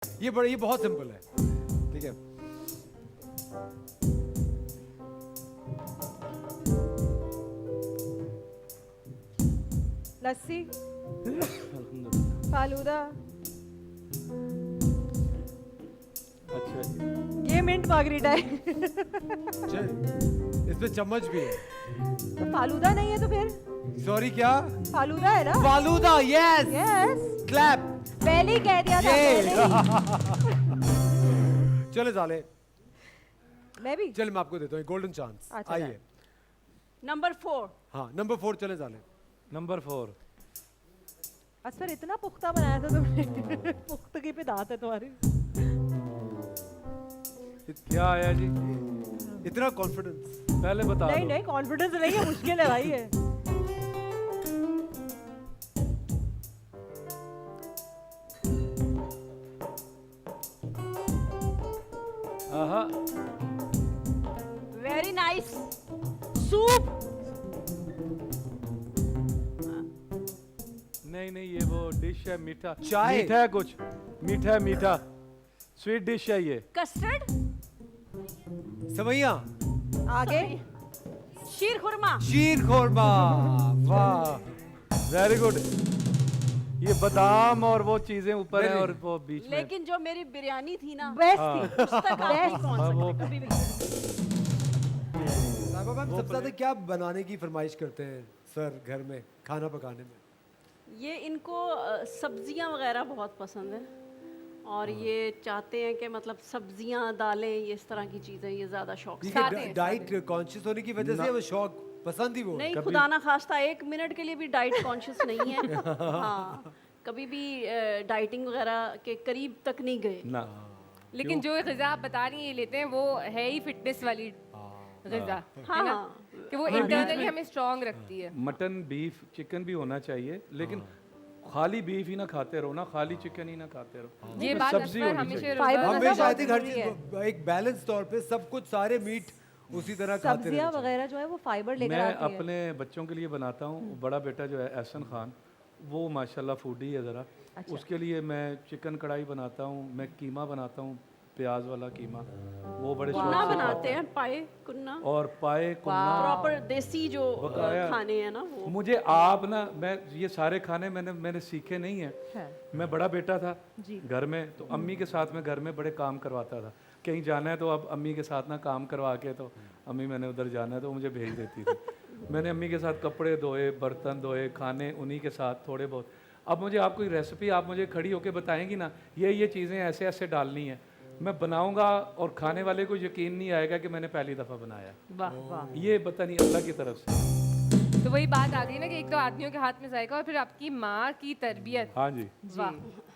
ये बहुत सिंपल है, ठीक है। लस्सी, फालूदा, अच्छा जी। ये मिंट मार्गरीटा है। इसमें चम्मच भी है। तो फालूदा नहीं है तो फिर सॉरी, क्या? फालूदा है ना? फालूदा, यस। Yes, clap. पहले ही कह दिया था, पहले ही। चले साले, मैं भी। चल मैं आपको देता हूँ गोल्डन चांस। अच्छा, आइए। नंबर 4। हाँ, नंबर 4 चले साले। नंबर 4। असफर इतना पुख्ता बनाया था तुमने। पुख्तगी पे दांत है तुम्हारी। क्या आया जी? इतना कॉन्फिडेंस। पहले बता नहीं दो। नहीं, कॉन्फिडेंस नहीं है, मुश्किल है भाई है। आहा, वेरी नाइस। सूप। नहीं नहीं, ये वो डिश है मीठा। चाय। मीठा है कुछ, मीठा है, मीठा स्वीट डिश है ये। कस्टर्ड। सवैया। आगे। शीर खुरमा। शीर खोरमा। वाह। Very good. ये बादाम और वो चीजें ऊपर है नहीं, और वो बीच में। लेकिन जो मेरी बिरयानी थी ना, बेस्ट हाँ। थी। उस तक आप नहीं पहुंच हाँ, वो- सकते कभी भी। साहिबा मैम, सबसे ज्यादा क्या बनाने की फरमाइश करते हैं सर घर में खाना पकाने में? ये इनको सब्जियां वगैरह बहुत पसंद है और ये चाहते हैं कि मतलब सब्जियां, दालें, ये इस तरह की चीजें ये ज्यादा शौक से खाते हैं। डाइट कॉन्शियस होने की वजह से वो शौक पसंद ही वो है। नहीं, कभी- खुदा ना खास्ता एक मिनट के लिए भी डाइट कॉन्शियस नहीं है। हाँ, कभी भी डाइटिंग वगैरह के करीब तक नहीं गए। ना। लेकिन जो ग़िज़ा आप बता रही हैं ये लेते हैं वो है ही फिटनेस वाली ग़िज़ा, है ना? हाँ, कि वो इंटरनली हमें स्ट्रांग रखती है। मटन, बीफ, चिकन भी होना चाहिए, लेकिन खाली बीफ ही ना खाते रहो ना, खाली चिकन ही ना खाते रहो। ये उसमें बात सब्जी असफर होनी हमेशा चाहिए। फाइबर रोज़ाना- हमेशा आई बहुत थिंक हर जरूरी चीज एक बैलेंस तौर पे सब कुछ, सारे मीट उसी तरह खाते सब्जियां रहना चाहिए। वगैरह जो है वो फाइबर लेकर मैं आती है। अपने बच्चों के लिए बनाता हूँ। बड़ा बेटा जो है एहसन खान, वो माशाल्लाह फूडी है ज़रा। अच्छा। उसके लिए मैं चिकन कढ़ाई बनाता हूँ, मैं कीमा बनाता हूँ, प्याज वाला कीमा, वो बड़े शौक कुन्ना से बनाते खाता हैं, पाए कुन्ना, हूँ। और पाए कुन्ना। प्रॉपर देसी जो बकाया। खाने हैं ना वो। मुझे आप ना, मैं ये सारे खाने मैंने सीखे नहीं हैं। है। मैं बड़ा बेटा था जी। घर में, तो अम्मी के साथ में घर में बड़े काम करवाता था। कहीं जाना है तो अब अम्मी के साथ ना काम करवा के, तो अम्मी मैंने उधर जाना है तो मुझे भेज देती थी। मैंने अम्मी के साथ कपड़े धोए, बर्तन धोए, खाने उन्हीं के साथ थोड़े बहुत। अब मुझे आप कोई रेसिपी आप मुझे खड़ी होके बताएंगी ना, ये चीज़ें ऐसे ऐसे डालनी है, मैं बनाऊंगा और खाने वाले को यकीन नहीं आएगा कि मैंने पहली दफ़ा बनाया। वाह वाह। ये पता नहीं अल्लाह की तरफ से। तो वही बात आ गई ना कि एक तो आदमियों के हाथ में जाएगा और फिर आपकी माँ की तरबियत। हाँ जी। वाह।